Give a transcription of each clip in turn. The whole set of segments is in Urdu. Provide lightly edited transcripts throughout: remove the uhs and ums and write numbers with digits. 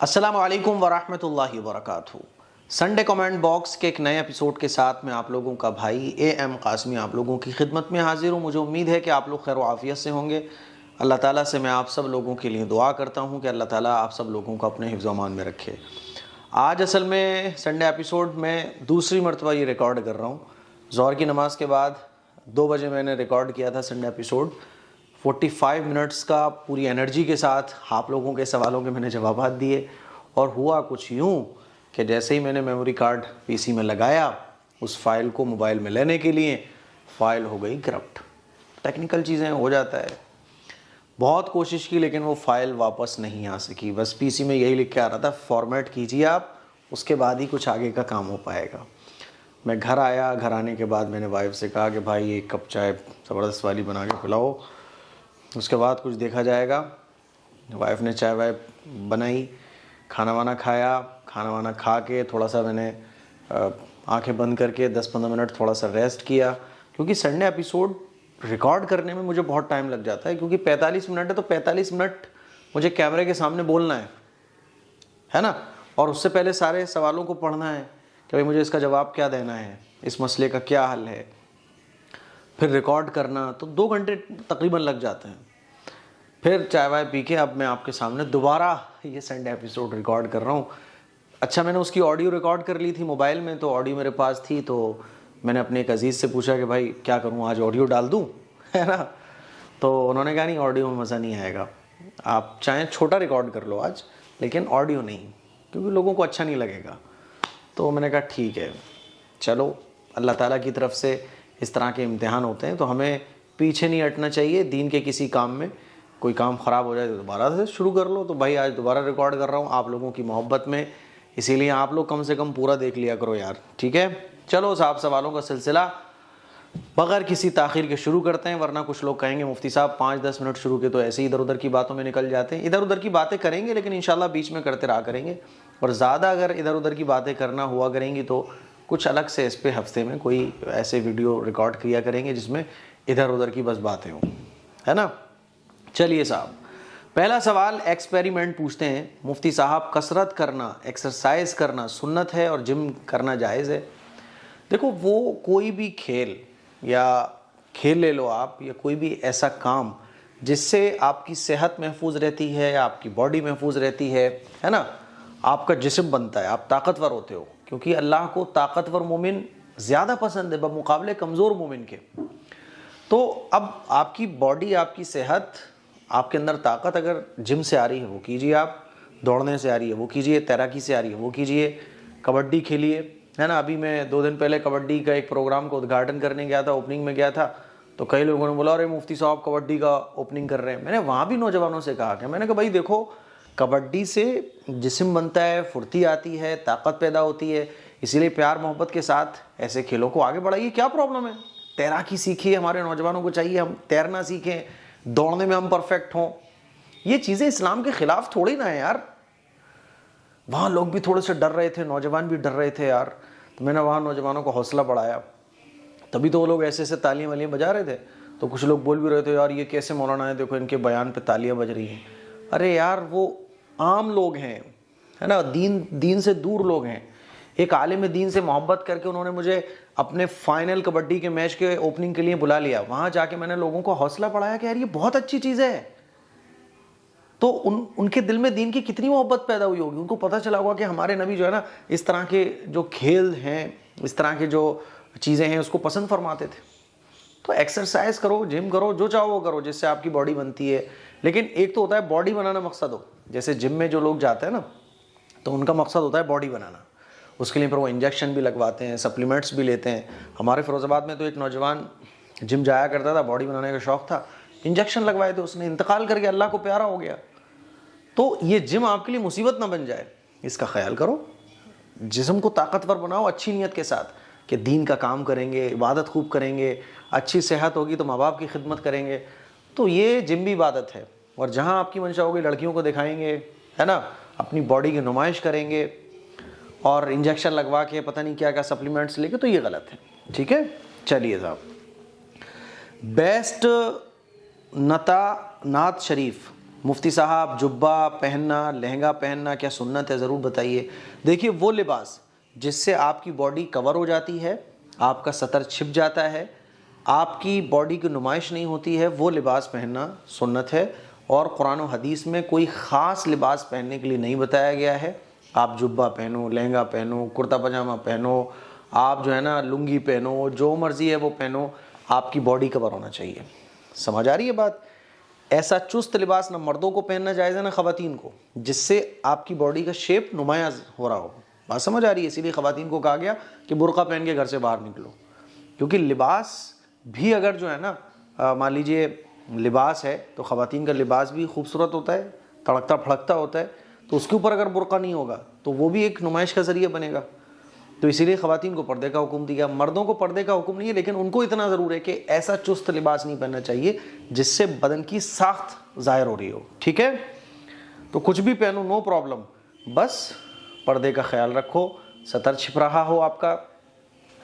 السلام علیکم ورحمۃ اللہ وبرکاتہ۔ سنڈے کمنٹ باکس کے ایک نئے ایپیسوڈ کے ساتھ میں آپ لوگوں کا بھائی اے ایم قاسمی آپ لوگوں کی خدمت میں حاضر ہوں۔ مجھے امید ہے کہ آپ لوگ خیر و عافیت سے ہوں گے۔ اللہ تعالیٰ سے میں آپ سب لوگوں کے لیے دعا کرتا ہوں کہ اللہ تعالیٰ آپ سب لوگوں کو اپنے حفظ و امان میں رکھے۔ آج اصل میں سنڈے ایپیسوڈ میں دوسری مرتبہ یہ ریکارڈ کر رہا ہوں۔ ظہر کی نماز کے بعد 2 بجے میں نے ریکارڈ کیا تھا سنڈے ایپیسوڈ، 45 منٹس کا پوری انرجی کے ساتھ آپ لوگوں کے سوالوں کے میں نے جوابات دیے، اور ہوا کچھ یوں کہ جیسے ہی میں نے میموری کارڈ پی سی میں لگایا اس فائل کو موبائل میں لینے کے لیے، فائل ہو گئی کرپٹ۔ ٹیکنیکل چیزیں ہو جاتا ہے، بہت کوشش کی لیکن وہ فائل واپس نہیں آ سکی۔ بس پی سی میں یہی لکھ کے آ رہا تھا فارمیٹ کیجیے آپ، اس کے بعد ہی کچھ آگے کا کام ہو پائے گا۔ میں گھر آیا، گھر آنے کے بعد میں نے وائف سے کہا کہ بھائی ایک کپ چائے زبردست والی بنا کے پلاؤ، اس کے بعد کچھ دیکھا جائے گا۔ وائف نے چائے وائے بنائی، کھانا وانا کھایا، کھانا وانا کھا کے تھوڑا سا میں نے آنکھیں بند کر کے 10-15 منٹ تھوڑا سا ریسٹ کیا، کیونکہ سنڈے ایپیسوڈ ریکارڈ کرنے میں مجھے بہت ٹائم لگ جاتا ہے، کیونکہ 45 منٹ ہے تو 45 منٹ مجھے کیمرے کے سامنے بولنا ہے نا، اور اس سے پہلے سارے سوالوں کو پڑھنا ہے کہ بھائی مجھے اس کا جواب کیا دینا ہے، اس مسئلے کا کیا حل ہے، پھر ریکارڈ کرنا، تو 2 گھنٹے تقریباً لگ جاتے ہیں۔ پھر چائے وائے پی کے اب میں آپ کے سامنے دوبارہ یہ سنڈے ایپیسوڈ ریکارڈ کر رہا ہوں۔ اچھا، میں نے اس کی آڈیو ریکارڈ کر لی تھی موبائل میں، تو آڈیو میرے پاس تھی، تو میں نے اپنے ایک عزیز سے پوچھا کہ بھائی کیا کروں، آج آڈیو ڈال دوں، ہے نا؟ تو انہوں نے کہا نہیں، آڈیو میں مزہ نہیں آئے گا، آپ چاہیں چھوٹا ریکارڈ کر لو آج، لیکن آڈیو نہیں، کیونکہ لوگوں کو اچھا نہیں لگے گا۔ تو میں نے کہا ٹھیک ہے، چلو اللہ تعالیٰ کی طرف سے اس طرح کے امتحان ہوتے ہیں، تو ہمیں پیچھے نہیں ہٹنا چاہیے دین کے کسی کام میں۔ کوئی کام خراب ہو جائے تو دوبارہ سے شروع کر لو، تو بھائی آج دوبارہ ریکارڈ کر رہا ہوں آپ لوگوں کی محبت میں، اسی لیے آپ لوگ کم سے کم پورا دیکھ لیا کرو یار، ٹھیک ہے؟ چلو صاحب، سوالوں کا سلسلہ بغیر کسی تاخیر کے شروع کرتے ہیں، ورنہ کچھ لوگ کہیں گے مفتی صاحب 5-10 منٹ شروع کے تو ایسے ہی ادھر ادھر کی باتوں میں نکل جاتے ہیں۔ ادھر ادھر کی باتیں کریں گے لیکن انشاءاللہ بیچ میں کرتے رہا کریں گے، اور زیادہ اگر ادھر ادھر کی باتیں کرنا ہوا کریں گی تو کچھ الگ سے اس پہ ہفتے میں کوئی ایسے ویڈیو ریکارڈ کیا کریں گے جس میں ادھر ادھر کی بس باتیں ہوں، ہے نا؟ چلیے صاحب، پہلا سوال ایکسپیریمنٹ پوچھتے ہیں، مفتی صاحب کثرت کرنا، ایکسرسائز کرنا سنت ہے اور جم کرنا جائز ہے؟ دیکھو، وہ کوئی بھی کھیل لے لو آپ، یا کوئی بھی ایسا کام جس سے آپ کی صحت محفوظ رہتی ہے، آپ کی باڈی محفوظ رہتی ہے نا، آپ کا جسم بنتا ہے، آپ طاقتور ہوتے ہو، کیونکہ اللہ کو طاقتور مومن زیادہ پسند ہے بمقابلے کمزور مومن کے۔ تو اب آپ کی باڈی، آپ کی صحت، آپ کے اندر طاقت اگر جم سے آ رہی ہے وہ کیجیے، آپ دوڑنے سے آ رہی ہے وہ کیجیے، تیراکی سے آ رہی ہے وہ کیجیے، کبڈی کھیلیے، ہے نا؟ ابھی میں 2 دن پہلے کبڈی کا ایک پروگرام کو ادگھاٹن کرنے گیا تھا، اوپننگ میں گیا تھا، تو کئی لوگوں نے بولا ارے مفتی صاحب کبڈی کا اوپننگ کر رہے ہیں۔ میں نے وہاں بھی نوجوانوں سے کہا کہ میں نے کہا بھائی دیکھو، کبڈی سے جسم بنتا ہے، پھرتی آتی ہے، طاقت پیدا ہوتی ہے، اسی لیے پیار محبت کے ساتھ ایسے کھیلوں کو آگے بڑھائیے، کیا پرابلم ہے؟ تیراکی سیکھیے، ہمارے نوجوانوں کو چاہیے ہم تیرنا سیکھیں، دوڑنے میں ہم پرفیکٹ ہوں۔ یہ چیزیں اسلام کے خلاف تھوڑی نہ ہے یار۔ وہاں لوگ بھی تھوڑے سے ڈر رہے تھے، نوجوان بھی ڈر رہے تھے یار، تو میں نے وہاں نوجوانوں کو حوصلہ بڑھایا، تبھی تو وہ لوگ ایسے ایسے تالیاں والیاں بجا رہے تھے۔ تو کچھ لوگ بول بھی رہے تھے یار یہ کیسے مولانا ہے، دیکھو ان کے بیان پہ تالیاں بج رہی ہیں۔ ارے یار وہ عام لوگ ہیں، ہے نا، دین سے دور لوگ ہیں۔ ایک عالم دین سے محبت کر کے انہوں نے مجھے اپنے فائنل کبڈی کے میچ کے اوپننگ کے لیے بلا لیا، وہاں جا کے میں نے لوگوں کو حوصلہ بڑھایا کہ یار یہ بہت اچھی چیز ہے۔ تو ان کے دل میں دین کی کتنی محبت پیدا ہوئی ہوگی، ان کو پتہ چلا ہوگا کہ ہمارے نبی جو ہے نا اس طرح کے جو کھیل ہیں، اس طرح کے جو چیزیں ہیں اس کو پسند فرماتے تھے۔ تو ایکسرسائز کرو، جم کرو، جو چاہو وہ کرو جس سے آپ کی باڈی بنتی ہے، لیکن ایک تو ہوتا ہے باڈی بنانا مقصد ہو، جیسے جم میں جو لوگ جاتے ہیں نا تو ان کا مقصد ہوتا ہے باڈی بنانا، اس کے لیے پھر وہ انجیکشن بھی لگواتے ہیں، سپلیمنٹس بھی لیتے ہیں۔ ہمارے فیروز آباد میں تو ایک نوجوان جم جایا کرتا تھا، باڈی بنانے کا شوق تھا، انجیکشن لگوائے تھے، اس نے انتقال کر کے اللہ کو پیارا ہو گیا۔ تو یہ جم آپ کے لیے مصیبت نہ بن جائے، اس کا خیال کرو، جسم کو طاقتور بناؤ اچھی نیت کے ساتھ کہ دین کا کام کریں گے، عبادت خوب کریں گے، اچھی صحت ہوگی تو ماں باپ کی خدمت کریں گے، تو یہ جم بھی عبادت ہے۔ اور جہاں آپ کی منشا ہوگی لڑکیوں کو دکھائیں گے، ہے نا، اپنی باڈی کی نمائش کریں گے اور انجیکشن لگوا کے پتہ نہیں کیا کیا سپلیمنٹس لے کے، تو یہ غلط ہے، ٹھیک ہے؟ چلیے صاحب، بیسٹ نعت شریف مفتی صاحب جبہ پہننا، لہنگا پہننا کیا سنت ہے؟ ضرور بتائیے۔ دیکھیے وہ لباس جس سے آپ کی باڈی کور ہو جاتی ہے، آپ کا سطر چھپ جاتا ہے، آپ کی باڈی کی نمائش نہیں ہوتی ہے، وہ لباس پہننا سنت ہے، اور قرآن و حدیث میں کوئی خاص لباس پہننے کے لیے نہیں بتایا گیا ہے۔ آپ جبہ پہنو، لہنگا پہنو، کرتا پاجامہ پہنو، آپ جو ہے نا لنگی پہنو، جو مرضی ہے وہ پہنو، آپ کی باڈی کور ہونا چاہیے۔ سمجھ آ رہی ہے بات؟ ایسا چست لباس نہ مردوں کو پہننا جائز ہے نہ خواتین کو، جس سے آپ کی باڈی کا شیپ نمایاں ہو رہا ہو۔ بات سمجھ آ رہی ہے؟ اسی لیے خواتین کو کہا گیا کہ برقع پہن کے گھر سے باہر نکلو، کیونکہ لباس بھی اگر جو ہے نا مان لیجئے لباس ہے تو خواتین کا لباس بھی خوبصورت ہوتا ہے، تڑکتا پھڑکتا ہوتا ہے، تو اس کے اوپر اگر برقع نہیں ہوگا تو وہ بھی ایک نمائش کا ذریعہ بنے گا۔ تو اسی لیے خواتین کو پردے کا حکم دیا، مردوں کو پردے کا حکم نہیں ہے، لیکن ان کو اتنا ضرور ہے کہ ایسا چست لباس نہیں پہننا چاہیے جس سے بدن کی ساخت ظاہر ہو رہی ہو، ٹھیک ہے؟ تو کچھ بھی پہنو، نو پرابلم، بس پردے کا خیال رکھو، سطر چھپ رہا ہو آپ کا،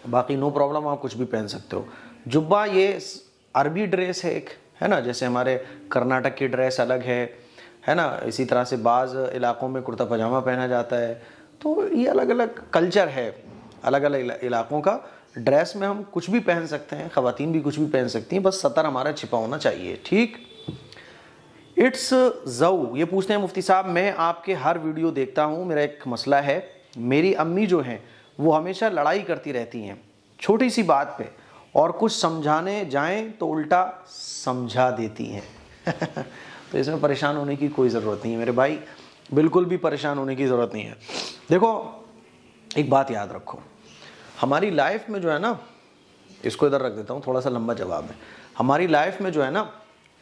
باقی نو پرابلم، آپ کچھ بھی پہن سکتے ہو۔ جبہ یہ عربی ڈریس ہے ایک، ہے نا، جیسے ہمارے کرناٹک کی ڈریس الگ ہے نا، اسی طرح سے بعض علاقوں میں کرتا پاجامہ پہنا جاتا ہے، تو یہ الگ الگ کلچر ہے الگ الگ علاقوں کا۔ ڈریس میں ہم کچھ بھی پہن سکتے ہیں، خواتین بھی کچھ بھی پہن سکتی ہیں، بس سطر ہمارا چھپا ہونا چاہیے، ٹھیک؟ اٹس زو یہ پوچھتے ہیں مفتی صاحب میں آپ کے ہر ویڈیو دیکھتا ہوں، میرا ایک مسئلہ ہے، میری امی جو ہیں وہ ہمیشہ لڑائی کرتی رہتی ہیں چھوٹی سی بات پہ، اور کچھ سمجھانے جائیں تو الٹا سمجھا دیتی ہیں۔ تو اس میں پریشان ہونے کی کوئی ضرورت نہیں ہے میرے بھائی، بالکل بھی پریشان ہونے کی ضرورت نہیں ہے۔ دیکھو ایک بات یاد رکھو، ہماری لائف میں جو ہے نا، اس کو ادھر رکھ دیتا ہوں، تھوڑا سا لمبا جواب ہے، ہماری لائف میں جو ہے نا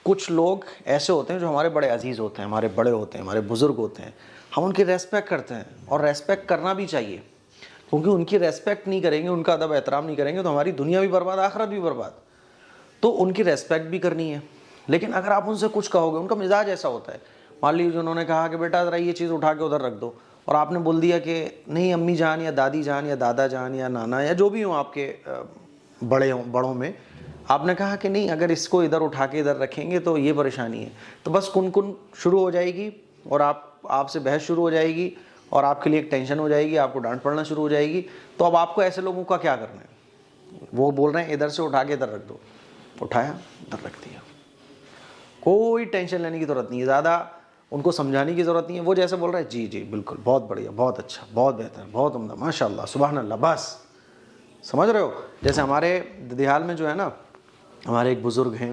کچھ لوگ ایسے ہوتے ہیں جو ہمارے بڑے عزیز ہوتے ہیں، ہمارے بڑے ہوتے ہیں، ہمارے بزرگ ہوتے ہیں، ہم ان کی ریسپیکٹ کرتے ہیں، اور ریسپیکٹ کرنا بھی چاہیے، کیونکہ ان کی ریسپیکٹ نہیں کریں گے، ان کا ادب احترام نہیں کریں گے تو ہماری دنیا بھی برباد، آخرت بھی برباد۔ تو ان کی ریسپیکٹ بھی کرنی ہے، لیکن اگر آپ ان سے کچھ کہو گے، ان کا مزاج ایسا ہوتا ہے، مان لیجیے انہوں نے کہا کہ بیٹا ذرا یہ چیز اٹھا کے ادھر رکھ دو، اور آپ نے بول دیا کہ نہیں امی جان یا دادی جان یا دادا جان یا نانا یا جو بھی ہوں آپ کے بڑوں میں، آپ نے کہا کہ نہیں اگر اس کو ادھر اٹھا کے ادھر رکھیں گے تو یہ پریشانی ہے، تو بس کن کن شروع ہو جائے گی، اور آپ سے بحث شروع ہو جائے گی، اور آپ کے لیے ایک ٹینشن ہو جائے گی، آپ کو ڈانٹ پڑنا شروع ہو جائے گی۔ تو اب آپ کو ایسے لوگوں کا کیا کرنا ہے؟ وہ بول رہے ہیں ادھر سے اٹھا کے ادھر رکھ دو، اٹھایا ادھر رکھ دیا، کوئی ٹینشن لینے کی ضرورت نہیں ہے، زیادہ ان کو سمجھانے کی ضرورت نہیں ہے، وہ جیسے بول رہے ہیں جی جی بالکل بہت بڑھیا، بہت اچھا، بہت بہتر، بہت عمدہ، ماشاء اللہ سبحان اللہ، بس سمجھ رہے ہو؟ جیسے ہمارے ددیال میں جو ہے نا ہمارے ایک بزرگ ہیں،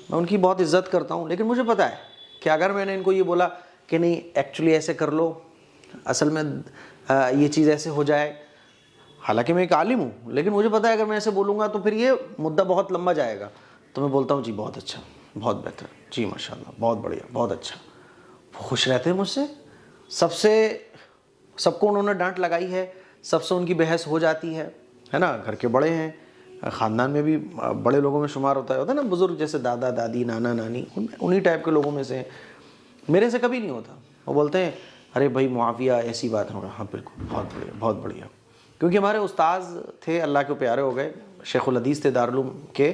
میں ان کی بہت عزت کرتا ہوں، لیکن مجھے پتہ ہے کہ اگر میں نے ان کو یہ بولا کہ نہیں ایکچولی ایسے کر لو، اصل میں یہ چیز ایسے ہو جائے، حالانکہ میں ایک عالم ہوں، لیکن مجھے پتہ ہے اگر میں ایسے بولوں گا تو پھر یہ مدعا بہت لمبا جائے گا، تو میں بولتا ہوں جی بہت اچھا، بہت بہتر، جی ماشاء اللہ بہت بڑھیا، بہت اچھا۔ وہ خوش رہتے ہیں مجھ سے، سب کو انہوں نے ڈانٹ لگائی ہے، سب سے ان کی بحث ہو جاتی ہے نا، گھر کے بڑے ہیں، خاندان میں بھی بڑے لوگوں میں شمار ہوتا ہے نا بزرگ، جیسے دادا دادی نانا نانی، انہی ٹائپ کے لوگوں میں سے ہیں۔ میرے سے کبھی نہیں ہوتا، وہ بولتے ہیں ارے بھائی معافیہ ایسی بات ہوگا، ہاں بالکل بہت بڑھیا بہت بڑھیا، کیونکہ ہمارے استاذ تھے، اللہ کے پیارے ہو گئے، شیخ الحدیث تھے دارالعلوم کے،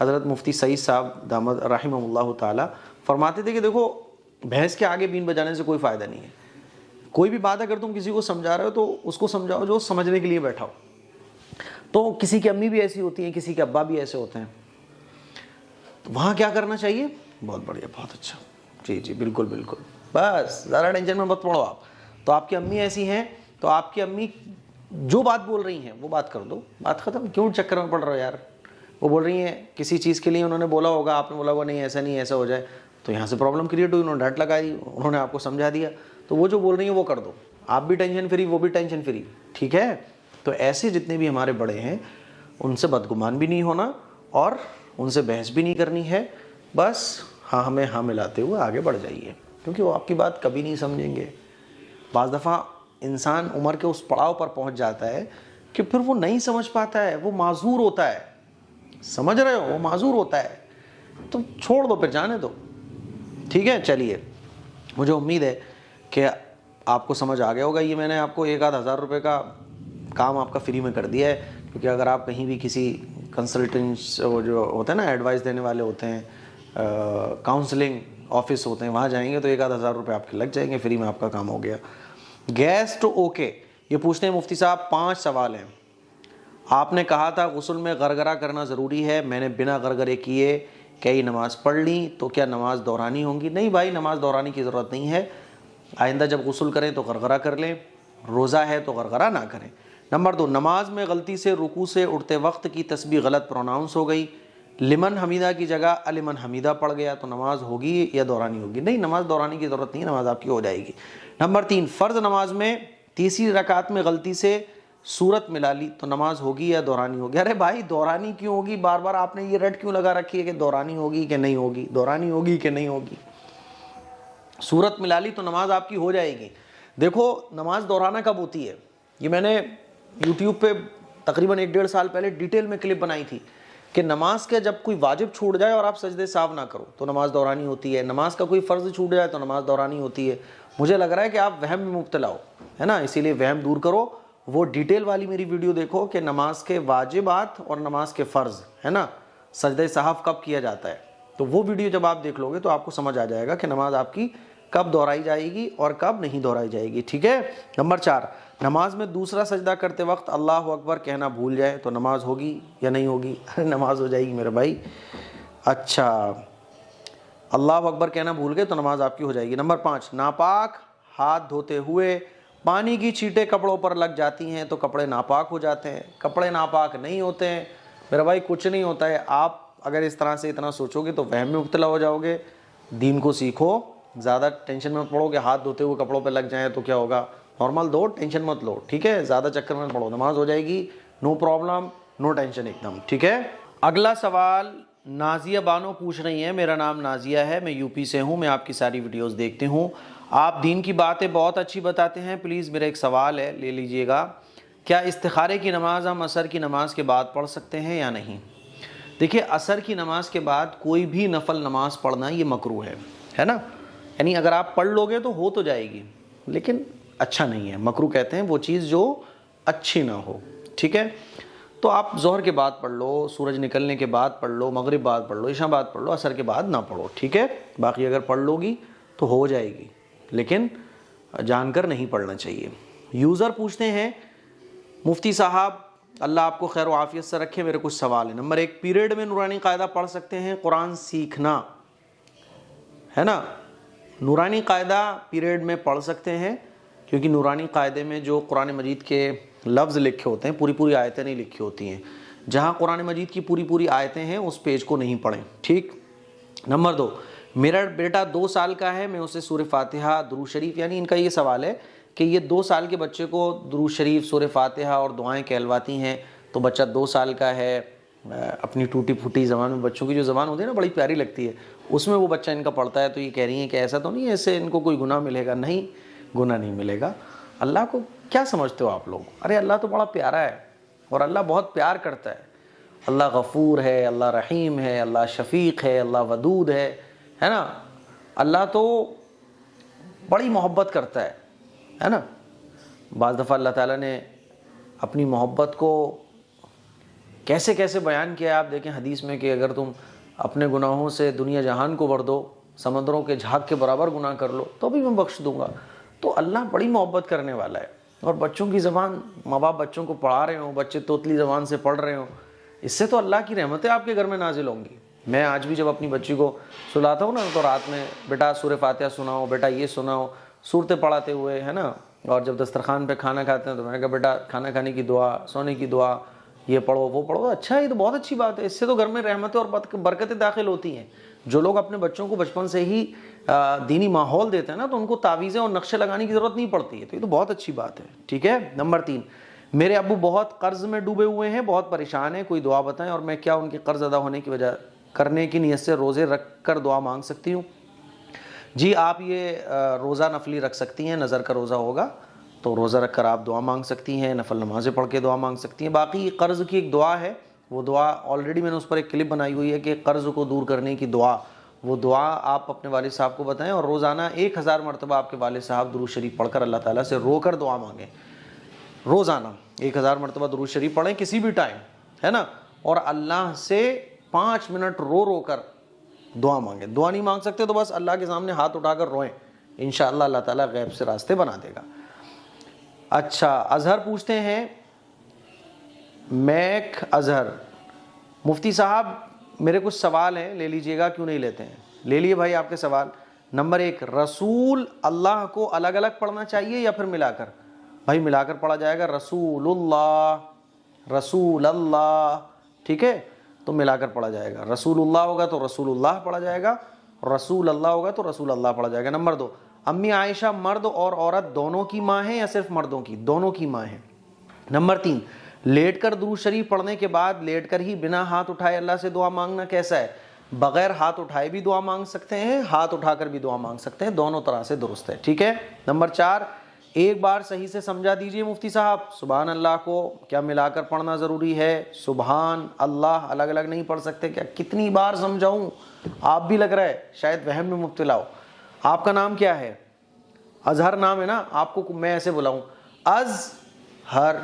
حضرت مفتی سعید صاحب دامت رحمہ اللہ تعالیٰ، فرماتے تھے کہ دیکھو بھینس کے آگے بین بجانے سے کوئی فائدہ نہیں ہے، کوئی بھی بات اگر تم کسی کو سمجھا رہے ہو تو اس کو سمجھاؤ جو سمجھنے کے لیے بیٹھا ہو۔ تو کسی کی امی بھی ایسی ہوتی ہیں، کسی کے ابا بھی ایسے ہوتے ہیں، تو وہاں کیا کرنا چاہیے؟ بہت بڑھیا بہت اچھا، جی جی بالکل بالکل، بس زیادہ ٹینشن میں مت پڑو آپ۔ تو آپ کی امی ایسی ہیں تو آپ کی امی جو بات بول رہی ہیں وہ بات کر دو، بات ختم، کیوں چکر میں پڑ رہے ہو یار؟ وہ بول رہی ہیں کسی چیز کے لیے، انہوں نے بولا ہوگا، آپ نے بولا ہوگا نہیں ایسا نہیں ایسا ہو جائے، تو یہاں سے پرابلم کریٹ ہوئی، انہوں نے ڈانٹ لگا دی، انہوں نے آپ کو سمجھا دیا، تو وہ جو بول رہی ہیں وہ کر دو، آپ بھی ٹینشن فری، وہ بھی ٹینشن فری، ٹھیک ہے؟ تو ایسے جتنے بھی ہمارے بڑے ہیں ان سے بدگمان بھی نہیں ہونا اور ان سے بحث بھی نہیں کرنی ہے، بس ہاں ہمیں ہاں ملاتے ہوئے آگے بڑھ جائیے، کیونکہ وہ آپ کی بات کبھی نہیں سمجھیں گے۔ بعض دفعہ انسان عمر کے اس پڑاؤ پر پہنچ جاتا ہے کہ پھر وہ نہیں سمجھ پاتا ہے، وہ معذور ہوتا ہے، سمجھ رہے ہو؟ وہ معذور ہوتا ہے، تو چھوڑ دو، پھر جانے دو، ٹھیک ہے؟ چلیے، مجھے امید ہے کہ آپ کو سمجھ آ گیا ہوگا، یہ میں نے آپ کو 1-8 ہزار روپے کا کام آپ کا فری میں کر دیا ہے، کیونکہ اگر آپ کہیں بھی کسی کنسلٹنٹس جو ہوتے ہیں نا ایڈوائس دینے والے ہوتے ہیں، کاؤنسلنگ آفس ہوتے ہیں وہاں جائیں گے تو 1,000 روپے آپ کے لگ جائیں گے, فری میں آپ کا کام ہو گیا. گیسٹ اوکے, یہ پوچھتے ہیں مفتی صاحب 5 سوال ہیں. آپ نے کہا تھا غسل میں غرغرہ کرنا ضروری ہے, میں نے بنا غرغرے کیے کئی نماز پڑھ لی, تو کیا نماز دہرانی ہوں گی؟ نہیں بھائی, نماز دہرانے کی ضرورت نہیں ہے. آئندہ جب غسل کریں تو غرغرہ کر لیں, روزہ ہے تو غرغرہ نہ کریں. نمبر 2, نماز میں غلطی سے رکوع سے اٹھتے وقت کی تسبیح غلط پروناؤنس ہو گئی, لمن حمیدہ کی جگہ المن حمیدہ پڑ گیا, تو نماز ہوگی یا دہرانی ہوگی؟ نہیں, نماز دہرانے کی ضرورت نہیں, نماز آپ کی ہو جائے گی. نمبر 3, فرض نماز میں تیسری رکعت میں غلطی سے سورت ملا لی تو نماز ہوگی یا دہرانی ہوگی؟ ارے بھائی دہرانی کیوں ہوگی؟ بار بار آپ نے یہ رٹ کیوں لگا رکھی ہے کہ دہرانی ہوگی کہ نہیں ہوگی, دہرانی ہوگی کہ نہیں ہوگی؟ سورت ملا لی تو نماز آپ کی ہو جائے گی. دیکھو نماز دہرانا کب ہوتی ہے, یہ میں نے یوٹیوب پہ تقریباً 1-1.5 سال پہلے ڈیٹیل میں کلپ بنائی تھی کہ نماز کے جب کوئی واجب چھوٹ جائے اور آپ سجدے سہو نہ کرو تو نماز دہرانی ہوتی ہے, نماز کا کوئی فرض چھوٹ جائے تو نماز دہرانی ہوتی ہے. مجھے لگ رہا ہے کہ آپ وہم میں مبتلا ہو, ہے نا, اسی لیے وہم دور کرو. وہ ڈیٹیل والی میری ویڈیو دیکھو کہ نماز کے واجبات اور نماز کے فرض, ہے نا, سجدہ سہو کب کیا جاتا ہے, تو وہ ویڈیو جب آپ دیکھ لو گے تو آپ کو سمجھ آ جائے گا کہ نماز آپ کی کب دہرائی جائے گی اور کب نہیں دہرائی جائے گی. ٹھیک ہے. نمبر 4, نماز میں دوسرا سجدہ کرتے وقت اللہ اکبر کہنا بھول جائے تو نماز ہوگی یا نہیں ہوگی؟ نماز ہو جائے گی میرے بھائی. اچھا, اللہ اکبر کہنا بھول گئے تو نماز آپ کی ہو جائے گی. نمبر 5, ناپاک ہاتھ دھوتے ہوئے پانی کی چھینٹیں کپڑوں پر لگ جاتی ہیں تو کپڑے ناپاک ہو جاتے ہیں؟ کپڑے ناپاک نہیں ہوتے ہیں میرے بھائی, کچھ نہیں ہوتا ہے. آپ اگر اس طرح سے اتنا سوچو گے تو وہم میں مبتلا ہو جاؤ گے. دین کو سیکھو, زیادہ ٹینشن میں پڑو کہ ہاتھ دھوتے ہوئے کپڑوں پہ لگ جائیں تو کیا ہوگا. نارمل دو, ٹینشن مت لو, ٹھیک ہے, زیادہ چکر میں پڑو, نماز ہو جائے گی, نو پرابلم, نو ٹینشن ایک دم. ٹھیک ہے. اگلا سوال نازیہ بانو پوچھ رہی ہیں, میرا نام نازیہ ہے, میں یو پی سے ہوں, میں آپ کی ساری ویڈیوز دیکھتی ہوں, آپ دین کی باتیں بہت اچھی بتاتے ہیں, پلیز میرا ایک سوال ہے, لے لیجئے گا. کیا استخارے کی نماز ہم عصر کی نماز کے بعد پڑھ سکتے ہیں یا نہیں؟ دیکھیے عصر کی نماز کے بعد کوئی بھی نفل نماز پڑھنا یہ مکروہ ہے نا, یعنی اگر آپ پڑھ لو گے تو ہو تو جائے گی لیکن اچھا نہیں ہے. مکروہ کہتے ہیں وہ چیز جو اچھی نہ ہو. ٹھیک ہے. تو آپ ظہر کے بعد پڑھ لو, سورج نکلنے کے بعد پڑھ لو, مغرب بعد پڑھ لو, عشاء بعد پڑھ لو, عصر کے بعد نہ پڑھو. ٹھیک ہے. باقی اگر پڑھ لو گی تو ہو جائے گی لیکن جان کر نہیں پڑھنا چاہیے. یوزر پوچھتے ہیں مفتی صاحب اللہ آپ کو خیر و عافیت سے رکھے, میرے کچھ سوال ہیں. نمبر 1, پیریڈ میں نورانی قاعدہ پڑھ سکتے ہیں؟ قرآن سیکھنا ہے نا, نورانی قاعدہ پیریڈ میں پڑھ سکتے ہیں کیونکہ نورانی قاعدے میں جو قرآن مجید کے لفظ لکھے ہوتے ہیں, پوری آیتیں نہیں لکھی ہوتی ہیں. جہاں قرآن مجید کی پوری آیتیں ہیں اس پیج کو نہیں پڑھیں. ٹھیک. نمبر 2, میرا بیٹا 2 سال کا ہے, میں اسے سورہ فاتحہ, درود شریف, یعنی ان کا یہ سوال ہے کہ یہ 2 سال کے بچے کو درود شریف, سورہ فاتحہ اور دعائیں کہلواتی ہیں, تو بچہ 2 سال کا ہے, اپنی ٹوٹی پھوٹی زبان میں, بچوں کی جو زبان ہوتی ہے نا بڑی پیاری لگتی ہے, اس میں وہ بچہ ان کا پڑھتا ہے, تو یہ کہہ رہی ہیں کہ ایسا تو نہیں ہے ایسے ان کو کوئی گناہ ملے گا؟ نہیں, گناہ نہیں ملے گا. اللہ کو کیا سمجھتے ہو آپ لوگ؟ ارے اللہ تو بڑا پیارا ہے اور اللہ بہت پیار کرتا ہے. اللہ غفور ہے, اللہ رحیم ہے, اللہ شفیق ہے, اللہ ودود ہے نا. اللہ تو بڑی محبت کرتا ہے نا. بعض دفعہ اللہ تعالیٰ نے اپنی محبت کو کیسے کیسے بیان کیا ہے آپ دیکھیں حدیث میں کہ اگر تم اپنے گناہوں سے دنیا جہان کو بھر دو, سمندروں کے جھاگ کے برابر گناہ کر لو تو بھی میں بخش دوں گا. تو اللہ بڑی محبت کرنے والا ہے. اور بچوں کی زبان, ماں باپ بچوں کو پڑھا رہے ہوں, بچے توتلی زبان سے پڑھ رہے ہوں, اس سے تو اللہ کی رحمتیں آپ کے گھر میں نازل ہوں گی. میں آج بھی جب اپنی بچی کو سلاتا ہوں نا تو رات میں بیٹا سورہ فاتحہ سناؤ, بیٹا یہ سناؤ, صورتیں پڑھاتے ہوئے, ہے نا. اور جب دسترخوان پہ کھانا کھاتے ہیں تو میں نے کہا بیٹا کھانا کھانے کی دعا, سونے کی دعا, یہ پڑھو وہ پڑھو. اچھا, یہ تو بہت اچھی بات ہے, اس سے تو گھر میں رحمتیں اور برکتیں داخل ہوتی ہیں. جو لوگ اپنے بچوں کو بچپن سے ہی دینی ماحول دیتے ہیں نا تو ان کو تعویذیں اور نقشے لگانے کی ضرورت نہیں پڑتی ہے, تو یہ تو بہت اچھی بات ہے. ٹھیک ہے. نمبر 3, میرے ابو بہت قرض میں ڈوبے ہوئے ہیں, بہت پریشان ہیں, کوئی دعا بتائیں, اور میں کیا ان کے قرض ادا ہونے کی وجہ کرنے کی نیت سے روزے رکھ کر دعا مانگ سکتی ہوں؟ جی, آپ یہ روزہ نفلی رکھ سکتی ہیں, نظر کا روزہ ہوگا تو روزہ رکھ کر آپ دعا مانگ سکتی ہیں, نفل نمازیں پڑھ کے دعا مانگ سکتی ہیں. باقی قرض کی ایک دعا ہے, وہ دعا آلریڈی میں نے اس پر ایک کلپ بنائی ہوئی ہے کہ قرض کو دور کرنے کی دعا, وہ دعا آپ اپنے والد صاحب کو بتائیں اور روزانہ 1000 مرتبہ آپ کے والد صاحب درود شریف پڑھ کر اللہ تعالیٰ سے رو کر دعا مانگیں. روزانہ 1000 مرتبہ درود شریف پڑھیں کسی بھی ٹائم, ہے نا, اور اللہ سے 5 منٹ رو کر دعا مانگیں. دعا نہیں مانگ سکتے تو بس اللہ کے سامنے ہاتھ اٹھا کر روئیں, انشاءاللہ اللہ تعالیٰ غیب سے راستے بنا دے گا. اچھا, اظہر پوچھتے ہیں, میک اظہر, مفتی صاحب میرے کچھ سوال ہیں, لے لیجئے گا, کیوں نہیں لیتے ہیں, لے لیے بھائی آپ کے سوال. نمبر 1, رسول اللہ کو الگ الگ پڑھنا چاہیے یا پھر ملا کر؟ بھائی ملا کر پڑھا جائے گا, رسول اللہ, رسول اللہ, ٹھیک ہے, تو ملا کر پڑھا جائے گا. رسول اللہ ہوگا تو رسول اللہ پڑھا جائے گا, رسول اللہ ہوگا تو رسول اللہ پڑھا جائے گا. نمبر 2, امی عائشہ مرد اور عورت دونوں کی ماں ہیں یا صرف مردوں کی؟ دونوں کی ماں ہیں. نمبر 3, لیٹ کر درود شریف پڑھنے کے بعد لیٹ کر ہی بنا ہاتھ اٹھائے اللہ سے دعا مانگنا کیسا ہے؟ بغیر ہاتھ اٹھائے بھی دعا مانگ سکتے ہیں, ہاتھ اٹھا کر بھی دعا مانگ سکتے ہیں, دونوں طرح سے درست ہے, ٹھیک ہے. نمبر 4, ایک بار صحیح سے سمجھا دیجئے مفتی صاحب, سبحان اللہ کو کیا ملا کر پڑھنا ضروری ہے؟ سبحان اللہ الگ الگ نہیں پڑھ سکتے کیا؟ کتنی بار سمجھاؤں, آپ بھی لگ رہا ہے شاید وہم میں مبتلا ہو. آپ کا نام کیا ہے؟ اظہر نام ہے نا, آپ کو میں ایسے بلاؤں اظہر,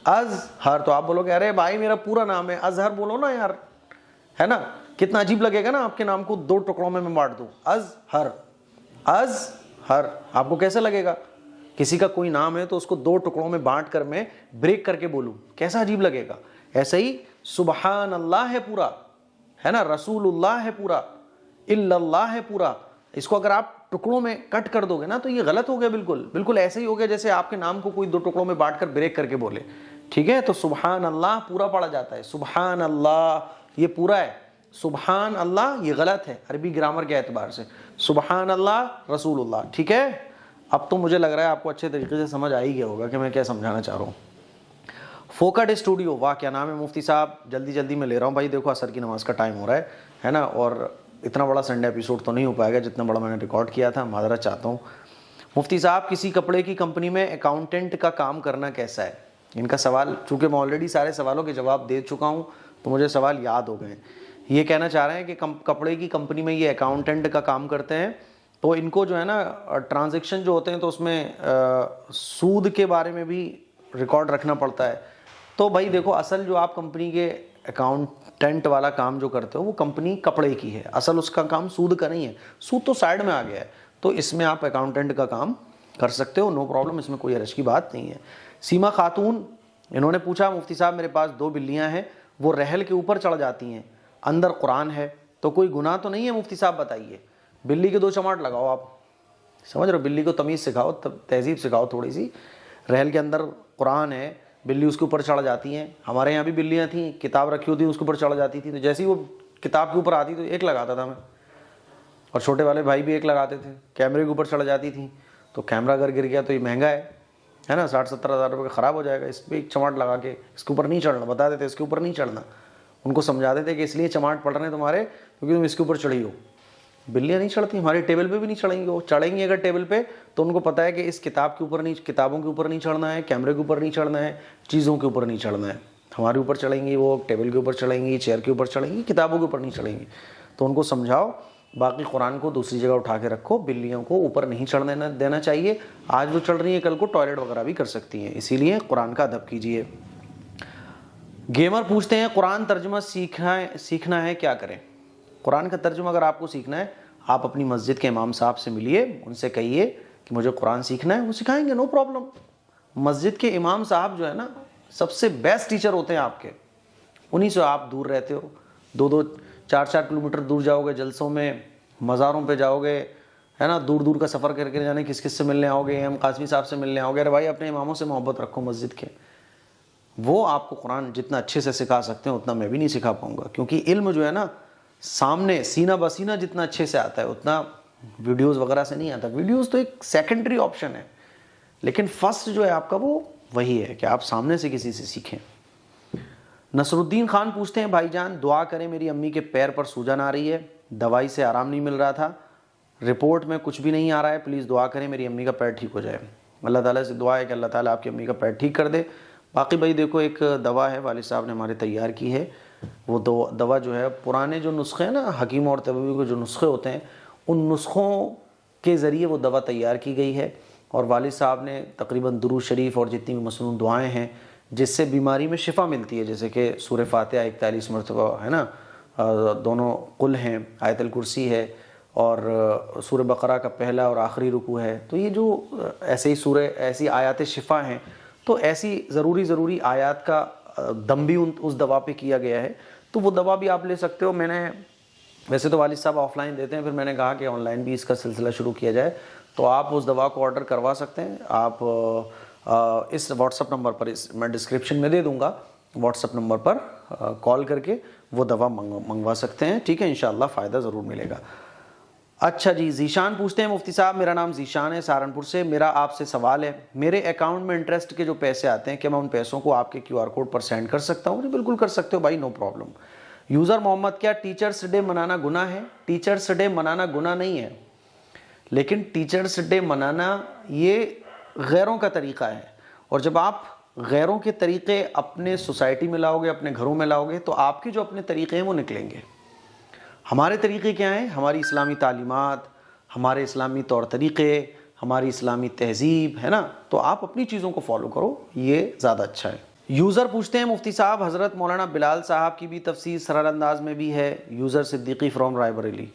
اظہر, تو آپ بولو گے ارے بھائی میرا پورا نام ہے اظہر, بولو نا یار, ہے نا, کتنا عجیب لگے گا نا آپ کے نام کو 2 ٹکڑوں میں بانٹ دوں, اظہر, اظہر, آپ کو کیسا لگے گا؟ کسی کا کوئی نام ہے تو اس کو 2 ٹکڑوں میں بانٹ کر میں بریک کر کے بولوں, کیسا عجیب لگے گا. ایسا ہی سبحان اللہ ہے پورا, ہے نا, رسول اللہ ہے پورا, الا اللہ ہے پورا. اس کو اگر آپ ٹکڑوں میں کٹ کر دو گے نا تو یہ غلط ہو گیا, بالکل بالکل ایسے ہی ہو گیا جیسے آپ کے نام کو کوئی 2 ٹکڑوں میں بانٹ کر بریک کر کے بولے, ٹھیک ہے. تو سبحان اللہ پورا پڑھا جاتا ہے, سبحان اللہ یہ پورا ہے, سبحان اللہ یہ غلط ہے عربی گرامر کے اعتبار سے, سبحان اللہ رسول اللہ, ٹھیک ہے. اب تو مجھے لگ رہا ہے آپ کو اچھے طریقے سے سمجھ آ ہی گیا ہوگا کہ میں کیا سمجھانا چاہ رہا ہوں. فوکٹ اسٹوڈیو, واہ کیا نام ہے مفتی صاحب, جلدی جلدی میں لے رہا ہوں بھائی, دیکھو عصر کی نماز کا ٹائم ہو رہا ہے نا, اور اتنا بڑا سنڈے ایپیسوڈ تو نہیں ہو پائے گا جتنا بڑا میں نے ریکارڈ کیا تھا, معذرت چاہتا ہوں. مفتی صاحب کسی کپڑے کی کمپنی میں اکاؤنٹنٹ کا کام کرنا کیسا ہے؟ ان کا سوال, چونکہ میں آلریڈی سارے سوالوں کے جواب دے چکا ہوں تو مجھے سوال یاد ہو گئے. یہ کہنا چاہ رہے ہیں کہ کپڑے کی کمپنی میں یہ اکاؤنٹنٹ کا کام کرتے ہیں, تو ان کو جو ہے نا ٹرانزیکشن جو ہوتے ہیں تو اس میں سود کے بارے میں بھی ریکارڈ رکھنا پڑتا ہے. تو بھائی دیکھو, اصل جو آپ کمپنی کے اکاؤنٹنٹ والا کام جو کرتے ہو وہ کمپنی کپڑے کی ہے, اصل اس کا کام سود کا نہیں ہے, سود تو سائیڈ میں آ گیا ہے, تو اس میں آپ اکاؤنٹنٹ کا کام کر سکتے ہو, نو پرابلم, اس میں کوئی حرج کی بات نہیں ہے. سیما خاتون, انہوں نے پوچھا مفتی صاحب میرے پاس 2 بلیاں ہیں, وہ رحل کے اوپر چڑھ جاتی ہیں, اندر قرآن ہے, تو کوئی گناہ تو نہیں ہے مفتی صاحب بتائیے؟ بلی کے 2 چماٹ لگاؤ, آپ سمجھ رہے ہو, بلی کو تمیز سکھاؤ, تہذیب سکھاؤ تھوڑی سی. رحل کے اندر قرآن ہے, بلی اس کے اوپر چڑھ جاتی ہیں, ہمارے یہاں بھی بلیاں تھیں, کتاب رکھی ہوتی اس کے اوپر چڑھ جاتی تھی, تو جیسے ہی وہ کتاب کے اوپر آتی تو ایک لگاتا تھا میں, اور چھوٹے والے بھائی بھی ایک لگاتے تھے. کیمرے کے اوپر چڑھ جاتی تھیں, تو کیمرہ اگر گر گیا تو یہ مہنگا ہے نا, 60-70 ہزار روپے کا خراب ہو جائے گا, اس پہ ایک چماٹ لگا کے اس کے اوپر نہیں چڑھنا, بتا دیتے اس کے اوپر نہیں چڑھنا. ان کو سمجھاتے تھے کہ اس لیے چماٹ پڑ رہے ہیں تمہارے کیونکہ تم اس کے اوپر چڑھی ہو. بلیاں نہیں چڑھتی, ہماری ٹیبل پہ بھی نہیں چڑھیں گی, وہ چڑھیں گی اگر ٹیبل پہ تو ان کو پتہ ہے کہ اس کتاب کے اوپر نہیں, کتابوں کے اوپر نہیں چڑھنا ہے, کیمرے کے اوپر نہیں چڑھنا ہے, چیزوں کے اوپر نہیں چڑھنا ہے. ہمارے اوپر چڑھیں گی, وہ ٹیبل کے اوپر چڑھیں گی, چیئر کے اوپر چڑھیں گی, کتابوں کے اوپر نہیں چڑھیں گی. تو ان کو سمجھاؤ, باقی قرآن کو دوسری جگہ اٹھا کے رکھو, بلیوں کو اوپر نہیں چڑھنے دینا چاہیے. آج وہ چڑھ رہی ہیں, کل کو ٹوائلٹ وغیرہ بھی کر سکتی ہیں, اسی لیے قرآن کا ادب کیجیے. گیمر پوچھتے ہیں قرآن ترجمہ سیکھنا ہے کیا کریں؟ قرآن کا ترجمہ اگر آپ کو سیکھنا ہے, آپ اپنی مسجد کے امام صاحب سے ملیے, ان سے کہیے کہ مجھے قرآن سیکھنا ہے, وہ سکھائیں گے, نو پرابلم. مسجد کے امام صاحب جو ہے نا سب سے بیسٹ ٹیچر ہوتے ہیں آپ کے, انہی سے آپ دور رہتے ہو. 2-2 4-4 کلومیٹر دور جاؤ گے جلسوں میں, مزاروں پہ جاؤ گے, ہے نا, دور دور کا سفر کر کے جانے کس کس سے ملنے آؤ گے, ہم قاسمی صاحب سے ملنے آؤ گے. ارے بھائی اپنے اماموں سے محبت رکھو مسجد کے, وہ آپ کو قرآن جتنا اچھے سے سکھا سکتے ہیں اتنا میں بھی نہیں سکھا پاؤں گا, کیونکہ علم جو ہے نا سامنے سینہ بسینہ جتنا اچھے سے آتا ہے اتنا ویڈیوز وغیرہ سے نہیں آتا. ویڈیوز تو ایک سیکنڈری آپشن ہے, لیکن فرسٹ جو ہے آپ کا وہ وہی ہے کہ آپ سامنے سے کسی سے سیکھیں. نصر الدین خان پوچھتے ہیں بھائی جان دعا کریں, میری امی کے پیر پر سوجن آ رہی ہے, دوائی سے آرام نہیں مل رہا تھا, رپورٹ میں کچھ بھی نہیں آ رہا ہے, پلیز دعا کریں میری امی کا پیر ٹھیک ہو جائے. اللہ تعالیٰ سے دعا ہے کہ اللہ تعالیٰ آپ کی امی کا پیر ٹھیک کر دے. باقی بھائی دیکھو, ایک دوا ہے والد صاحب نے ہمارے تیار کی ہے, وہ دوا جو ہے پرانے جو نسخے ہیں نا حکیم اور طبیب کے جو نسخے ہوتے ہیں ان نسخوں کے ذریعے وہ دوا تیار کی گئی ہے, اور والد صاحب نے تقریباً درود شریف اور جتنی بھی مسنون دعائیں ہیں جس سے بیماری میں شفا ملتی ہے, جیسے کہ سورہ فاتحہ 41 مرتبہ, ہے نا, دونوں قل ہیں، آیت الکرسی ہے اور سورہ بقرہ کا پہلا اور آخری رکوع ہے. تو یہ جو ایسے ہی سورہ، ایسی آیات شفا ہیں، تو ایسی ضروری آیات کا دم بھی اس دوا پہ کیا گیا ہے. تو وہ دوا بھی آپ لے سکتے ہو. میں نے ویسے تو والد صاحب آف لائن دیتے ہیں، پھر میں نے کہا کہ آن لائن بھی اس کا سلسلہ شروع کیا جائے. تو آپ اس دوا کو آرڈر کروا سکتے ہیں. آپ اس واٹس اپ نمبر پر، میں ڈسکرپشن میں دے دوں گا، واٹس اپ نمبر پر کال کر کے وہ دوا منگوا سکتے ہیں. ٹھیک ہے، انشاءاللہ فائدہ ضرور ملے گا. اچھا جی، ذیشان پوچھتے ہیں مفتی صاحب، میرا نام ذیشان ہے سہارنپور سے، میرا آپ سے سوال ہے، میرے اکاؤنٹ میں انٹرسٹ کے جو پیسے آتے ہیں، کیا میں ان پیسوں کو آپ کے QR کوڈ پر سینڈ کر سکتا ہوں؟ جی بالکل کر سکتے ہو بھائی، نو پرابلم. یوزر محمد، کیا ٹیچرس ڈے منانا گناہ ہے؟ ٹیچرس ڈے منانا گناہ نہیں ہے، لیکن ٹیچرس ڈے منانا یہ غیروں کا طریقہ ہے. اور جب آپ غیروں کے طریقے اپنے سوسائٹی میں لاؤ گے، اپنے گھروں میں لاؤ گے، تو آپ کے جو اپنے طریقے ہیں وہ نکلیں گے. ہمارے طریقے کیا ہیں؟ ہماری اسلامی تعلیمات، ہمارے اسلامی طور طریقے، ہماری اسلامی تہذیب ہے نا. تو آپ اپنی چیزوں کو فالو کرو، یہ زیادہ اچھا ہے. یوزر پوچھتے ہیں مفتی صاحب، حضرت مولانا بلال صاحب کی بھی تفسیر سرل انداز میں بھی ہے. User Siddiqui from Rae Bareli.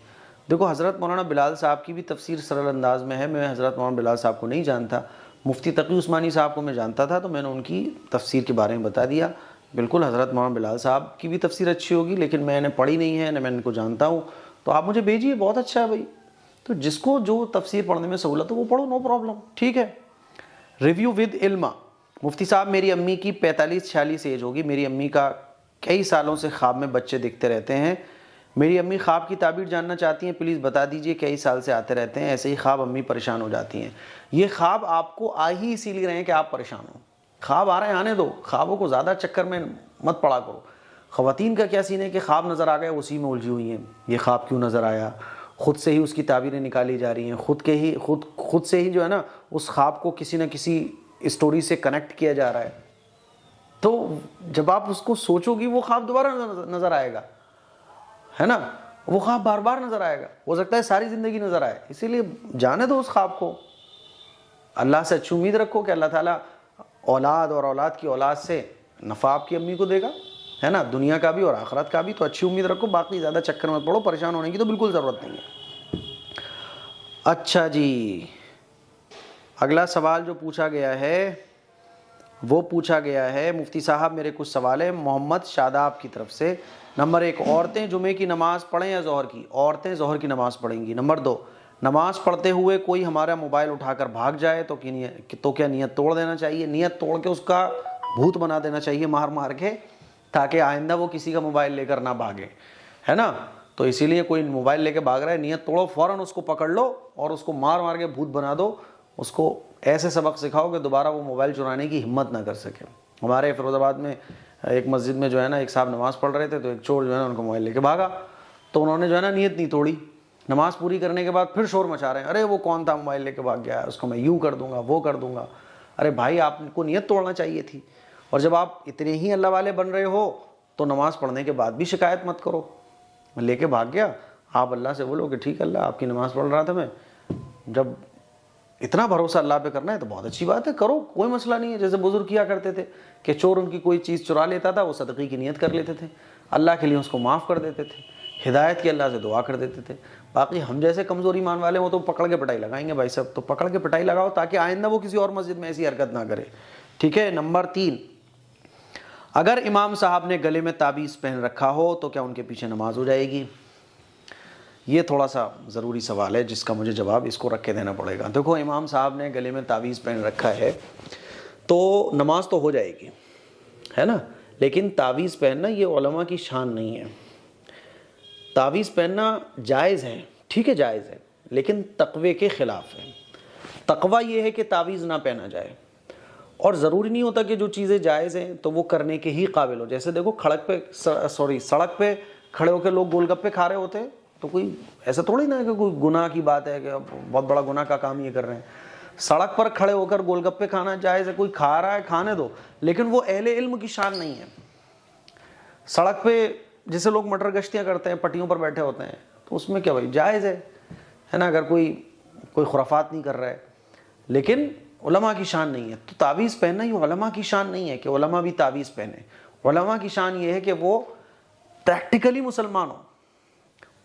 دیکھو، حضرت مولانا بلال صاحب کی بھی تفسیر سرل انداز میں ہے. میں حضرت مولانا بلال صاحب کو نہیں جانتا، مفتی تقی عثمانی صاحب کو میں جانتا تھا، تو میں نے ان کی تفسیر کے بارے میں بتا دیا. بالکل حضرت مولانا بلال صاحب کی بھی تفسیر اچھی ہوگی، لیکن میں نے پڑھی نہیں ہے، نہ میں ان کو جانتا ہوں. تو آپ مجھے بھیجیے، بہت اچھا ہے بھائی. تو جس کو جو تفسیر پڑھنے میں سہولت ہو وہ پڑھو، نو پرابلم. ٹھیک ہے. ریویو ود علما، مفتی صاحب میری امی کی 45-46 ایج ہوگی. میری امی کا کئی سالوں سے خواب میں بچے دکھتے رہتے ہیں. میری امی خواب کی تعبیر جاننا چاہتی ہیں، پلیز بتا دیجئے. کئی سال سے آتے رہتے ہیں ایسے ہی خواب، امی پریشان ہو جاتی ہیں. یہ خواب آپ کو آ ہی اسی لیے رہے ہیں کہ آپ پریشان ہو. خواب آ رہے ہیں، آنے دو. خوابوں کو زیادہ چکر میں مت پڑا کرو. خواتین کا کیا سین ہے کہ خواب نظر آ گئے، اسی میں الجھی ہوئی ہیں. یہ خواب کیوں نظر آیا؟ خود سے ہی اس کی تعبیریں نکالی جا رہی ہیں، خود سے ہی جو ہے نا اس خواب کو کسی نہ کسی اسٹوری سے کنیکٹ کیا جا رہا ہے. تو جب آپ اس کو سوچو گی، وہ خواب دوبارہ نظر آئے گا، ہے نا. وہ خواب بار بار نظر آئے گا، ہو سکتا ہے ساری زندگی نظر آئے. اسی لیے جانے دو اس خواب کو. اللہ سے اچھی امید رکھو کہ اللہ تعالیٰ اولاد اور اولاد کی اولاد سے نفع آپ کی امی کو دے گا، ہے نا، دنیا کا بھی اور آخرت کا بھی. تو اچھی امید رکھو، باقی زیادہ چکر مت پڑو، پریشان ہونے کی تو بالکل ضرورت نہیں ہے. اچھا جی، اگلا سوال جو پوچھا گیا ہے وہ پوچھا گیا ہے، مفتی صاحب میرے کچھ سوال ہیں محمد شاداب کی طرف سے. نمبر 1، عورتیں جمعے کی نماز پڑھیں یا ظہر کی؟ عورتیں ظہر کی نماز پڑھیں گی. نمبر 2، نماز پڑھتے ہوئے کوئی ہمارا موبائل اٹھا کر بھاگ جائے تو کیا نیت توڑ دینا چاہیے؟ نیت توڑ کے اس کا بھوت بنا دینا چاہیے، مار کے، تاکہ آئندہ وہ کسی کا موبائل لے کر نہ بھاگے، ہے نا. تو اسی لیے کوئی موبائل لے کے بھاگ رہا ہے، نیت توڑو، فوراً اس کو پکڑ لو اور اس کو مار کے بھوت بنا دو. اس کو ایسے سبق سکھاؤ کہ دوبارہ وہ موبائل چرانے کی ہمت نہ کر سکے. ہمارے فیروز آباد میں ایک مسجد میں جو ہے نا ایک صاحب نماز پڑھ رہے تھے، تو ایک چور جو ہے نا ان کو موبائل لے کے بھاگا. تو انہوں نے جو ہے نا نیت نہیں توڑی. نماز پوری کرنے کے بعد پھر شور مچا رہے ہیں، ارے وہ کون تھا موبائل لے کے بھاگ گیا، اس کو میں یوں کر دوں گا، وہ کر دوں گا. ارے بھائی، آپ کو نیت توڑنا چاہیے تھی. اور جب آپ اتنے ہی اللہ والے بن رہے ہو تو نماز پڑھنے کے بعد بھی شکایت مت کرو. لے کے بھاگ گیا، آپ اللہ سے بولو کہ ٹھیک ہے اللہ، آپ کی نماز پڑھ رہا تھا میں. جب اتنا بھروسہ اللہ پہ کرنا ہے تو بہت اچھی بات ہے، کرو، کوئی مسئلہ نہیں ہے. جیسے بزرگ کیا کرتے تھے کہ چور ان کی کوئی چیز چرا لیتا تھا، وہ صدقے کی نیت کر لیتے تھے، اللہ کے لیے اس کو معاف کر دیتے تھے، ہدایت کی اللہ سے دعا کر دیتے تھے. باقی ہم جیسے کمزور ایمان والے وہ تو پکڑ کے پٹائی لگائیں گے. بھائی صاحب، تو پکڑ کے پٹائی لگاؤ تاکہ آئندہ وہ کسی اور مسجد میں ایسی حرکت نہ کرے. ٹھیک ہے. نمبر 3، اگر امام صاحب نے گلے میں تعویذ پہن رکھا ہو تو کیا ان کے پیچھے نماز ہو جائے گی؟ یہ تھوڑا سا ضروری سوال ہے جس کا مجھے جواب اس کو رکھ کے دینا پڑے گا. دیکھو، امام صاحب نے گلے میں تعویذ پہن رکھا ہے تو نماز تو ہو جائے گی، ہے نا. لیکن تعویذ پہننا یہ علماء کی شان نہیں ہے. تعویذ پہننا جائز ہے، ٹھیک ہے، جائز ہے، لیکن تقوی کے خلاف ہے. تقوی یہ ہے کہ تعویذ نہ پہنا جائے. اور ضروری نہیں ہوتا کہ جو چیزیں جائز ہیں تو وہ کرنے کے ہی قابل ہو. جیسے دیکھو، سڑک پہ کھڑے ہو کے لوگ گول گپے کھا رہے ہوتے ہیں، تو کوئی ایسا تھوڑی نہ ہے کہ کوئی گناہ کی بات ہے کہ بہت بڑا گناہ کا کام یہ کر رہے ہیں. سڑک پر کھڑے ہو کر گول گپے کھانا جائز ہے، کوئی کھا رہا ہے کھانے دو، لیکن وہ اہل علم کی شان نہیں ہے. سڑک پہ جیسے لوگ مٹر گشتیاں کرتے ہیں، پٹیوں پر بیٹھے ہوتے ہیں، تو اس میں کیا بھائی جائز ہے نا، اگر کوئی خرافات نہیں کر رہا ہے، لیکن علماء کی شان نہیں ہے. تو تعویذ پہننا یہ علماء کی شان نہیں ہے کہ علماء بھی تعویذ پہنے. علماء کی شان یہ ہے کہ وہ پریکٹیکلی مسلمان ہوں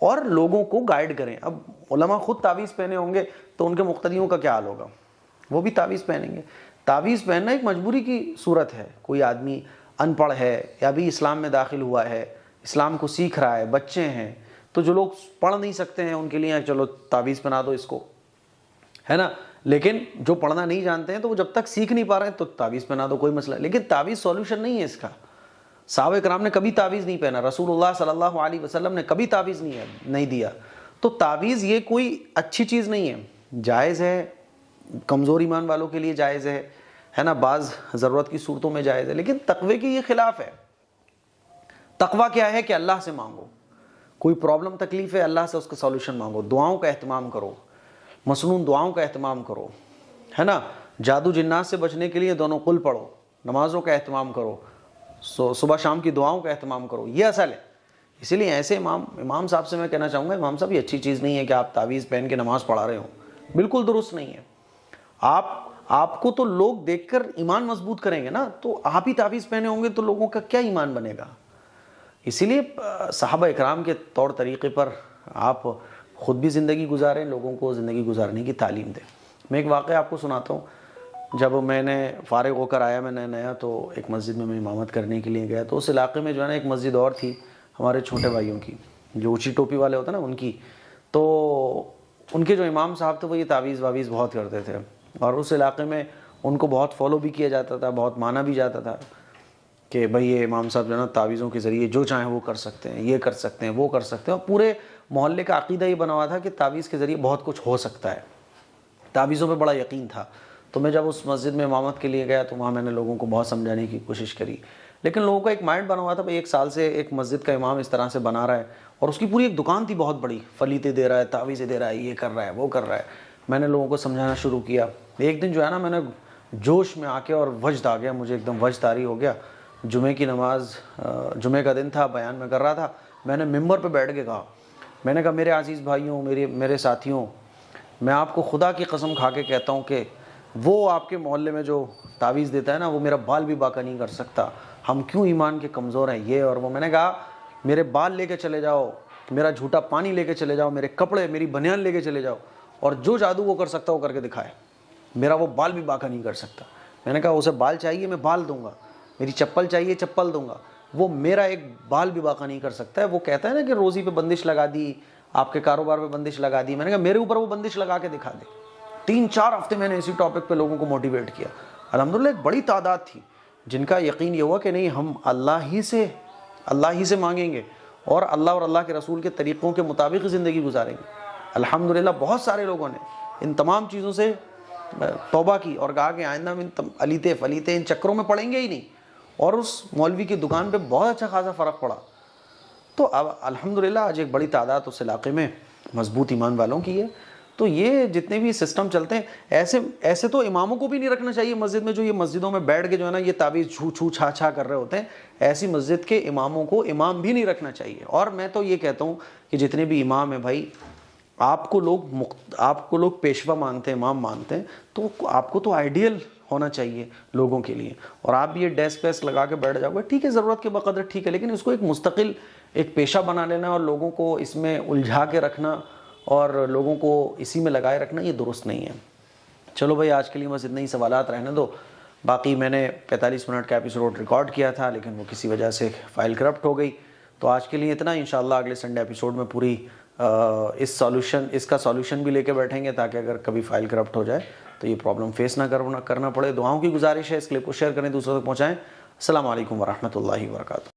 اور لوگوں کو گائیڈ کریں. اب علماء خود تعویذ پہنے ہوں گے تو ان کے مقتدیوں کا کیا حال ہوگا؟ وہ بھی تعویذ پہنیں گے. تعویذ پہننا ایک مجبوری کی صورت ہے. کوئی آدمی ان پڑھ ہے یا بھی اسلام میں داخل ہوا ہے, اسلام کو سیکھ رہا ہے, بچے ہیں, تو جو لوگ پڑھ نہیں سکتے ہیں ان کے لیے چلو تعویذ پہنا دو اس کو, ہے نا. لیکن جو پڑھنا نہیں جانتے ہیں تو وہ جب تک سیکھ نہیں پا رہے ہیں تو تعویذ پہنا دو, کوئی مسئلہ. لیکن تعویذ سولوشن نہیں ہے اس کا. صحابہ کرام نے کبھی تعویذ نہیں پہنا, رسول اللہ صلی اللہ علیہ وسلم نے کبھی تعویذ نہیں دیا. تو تعویذ یہ کوئی اچھی چیز نہیں ہے, جائز ہے, کمزور ایمان والوں کے لیے جائز ہے نا, بعض ضرورت کی صورتوں میں جائز ہے, لیکن تقوی کے یہ خلاف ہے. تقوی کیا ہے کہ اللہ سے مانگو, کوئی پرابلم تکلیف ہے اللہ سے اس کا سولوشن مانگو, دعاؤں کا اہتمام کرو, مسنون دعاؤں کا اہتمام کرو, ہے نا. جادو جنات سے بچنے کے لیے دونوں قل پڑھو, نمازوں کا اہتمام کرو, صبح شام کی دعاؤں کا اہتمام کرو, یہ اصل ہے. اسی لیے ایسے امام صاحب سے میں کہنا چاہوں گا, امام صاحب یہ اچھی چیز نہیں ہے کہ آپ تعویذ پہن کے نماز پڑھا رہے ہو, بالکل درست نہیں ہے. آپ کو تو لوگ دیکھ کر ایمان مضبوط کریں گے نا, تو آپ ہی تعویذ پہنے ہوں گے تو لوگوں کا کیا ایمان بنے گا. اسی لیے صحابہ اکرام کے طور طریقے پر آپ خود بھی زندگی گزاریں, لوگوں کو زندگی گزارنے کی تعلیم دیں. میں ایک واقعہ آپ کو سناتا ہوں. جب میں نے فارغ ہو کر آیا, میں نیا تو ایک مسجد میں امامت کرنے کے لیے گیا, تو اس علاقے میں جو ہے نا ایک مسجد اور تھی ہمارے چھوٹے بھائیوں کی, جو اونچی ٹوپی والے ہوتے ہیں نا ان کی. تو ان کے جو امام صاحب تھے وہ یہ تعویذ واویز بہت کرتے تھے, اور اس علاقے میں ان کو بہت فالو بھی کیا جاتا تھا, بہت مانا بھی جاتا تھا کہ بھئی یہ امام صاحب جو ہے نا تعویذوں کے ذریعے جو چاہیں وہ کر سکتے ہیں, یہ کر سکتے ہیں, وہ کر سکتے ہیں. اور پورے محلے کا عقیدہ یہ بنا ہوا تھا کہ تعویذ کے ذریعے بہت کچھ ہو سکتا ہے, تعویذوں پہ بڑا یقین تھا. تو میں جب اس مسجد میں امامت کے لیے گیا تو وہاں میں نے لوگوں کو بہت سمجھانے کی کوشش کری, لیکن لوگوں کا ایک مائنڈ بنا ہوا تھا بھئی ایک سال سے ایک مسجد کا امام اس طرح سے بنا رہا ہے, اور اس کی پوری ایک دکان تھی بہت بڑی, فلیتے دے رہا ہے, تعویذیں دے رہا ہے, یہ کر رہا ہے, وہ کر رہا ہے. میں نے لوگوں کو سمجھانا شروع کیا. ایک دن جو ہے نا میں نے جوش میں آ کے, اور وجد آ گیا مجھے, ایک دم وجد طاری ہو گیا. جمعے کی نماز, جمعے کا دن تھا, بیان میں کر رہا تھا. میں نے ممبر پہ بیٹھ کے کہا, میں نے کہا میرے عزیز بھائیوں, میرے ساتھیوں, میں آپ کو خدا کی قسم کھا کے کہتا ہوں کہ وہ آپ کے محلے میں جو تعویذ دیتا ہے نا وہ میرا بال بھی باقا نہیں کر سکتا. ہم کیوں ایمان کے کمزور ہیں, یہ اور وہ. میں نے کہا میرے بال لے کے چلے جاؤ, میرا جھوٹا پانی لے کے چلے جاؤ, میرے کپڑے, میری بنیان لے کے چلے جاؤ, اور جو جادو وہ کر سکتا وہ کر کے دکھائے, میرا وہ بال بھی باقا نہیں کر سکتا. میں نے کہا اسے بال چاہیے میں بال دوں گا, میری چپل چاہیے چپل دوں گا, وہ میرا ایک بال بھی باقا نہیں کر سکتا ہے. وہ کہتا ہے نا کہ روزی پہ بندش لگا دی, آپ کے کاروبار پہ بندش لگا دی. میں نے کہا میرے اوپر وہ بندش لگا کے دکھا دے. 3-4 ہفتے میں نے اسی ٹاپک پہ لوگوں کو موٹیویٹ کیا. الحمدللہ ایک بڑی تعداد تھی جن کا یقین یہ ہوا کہ نہیں, ہم اللہ ہی سے مانگیں گے اور اللہ کے رسول کے طریقوں کے مطابق زندگی گزاریں گے. الحمدللہ بہت سارے لوگوں نے ان تمام چیزوں سے توبہ کی اور کہا کہ آئندہ ہم علیتے فلیتے ان چکروں میں پڑیں گے ہی نہیں, اور اس مولوی کی دکان پہ بہت اچھا خاصا فرق پڑا. تو اب الحمدللہ آج ایک بڑی تعداد اس علاقے میں مضبوط ایمان والوں کی ہے. تو یہ جتنے بھی سسٹم چلتے ہیں ایسے تو اماموں کو بھی نہیں رکھنا چاہیے مسجد میں, جو یہ مسجدوں میں بیٹھ کے جو ہے نا یہ تعویذ چھو چھو چھا چھا کر رہے ہوتے ہیں. ایسی مسجد کے اماموں کو امام بھی نہیں رکھنا چاہیے. اور میں تو یہ کہتا ہوں کہ جتنے بھی امام ہیں بھائی, آپ کو لوگ پیشوا مانتے ہیں, امام مانتے ہیں, تو آپ کو تو آئیڈیل ہونا چاہیے لوگوں کے لیے. اور آپ بھی یہ ڈیسک ویسک لگا کے بیٹھ جاؤ گے, ٹھیک ہے, ضرورت کے بقدر ٹھیک ہے, لیکن اس کو ایک مستقل ایک پیشہ بنا لینا اور لوگوں کو اس میں الجھا کے رکھنا اور لوگوں کو اسی میں لگائے رکھنا, یہ درست نہیں ہے. چلو بھائی آج کے لیے بس اتنے ہی سوالات رہنے دو. باقی میں نے 45 منٹ کا ایپیسوڈ ریکارڈ کیا تھا, لیکن وہ کسی وجہ سے فائل کرپٹ ہو گئی. تو آج کے لیے اتنا, انشاءاللہ اگلے سنڈے ایپیسوڈ میں پوری اس کا سولوشن بھی لے کے بیٹھیں گے, تاکہ اگر کبھی فائل کرپٹ ہو جائے تو یہ پرابلم فیس نہ کرنا پڑے. دعاؤں کی گزارش ہے, اس کلپ کو شیئر کریں, دوسروں تک پہنچائیں. السلام علیکم ورحمۃ اللہ وبرکاتہ.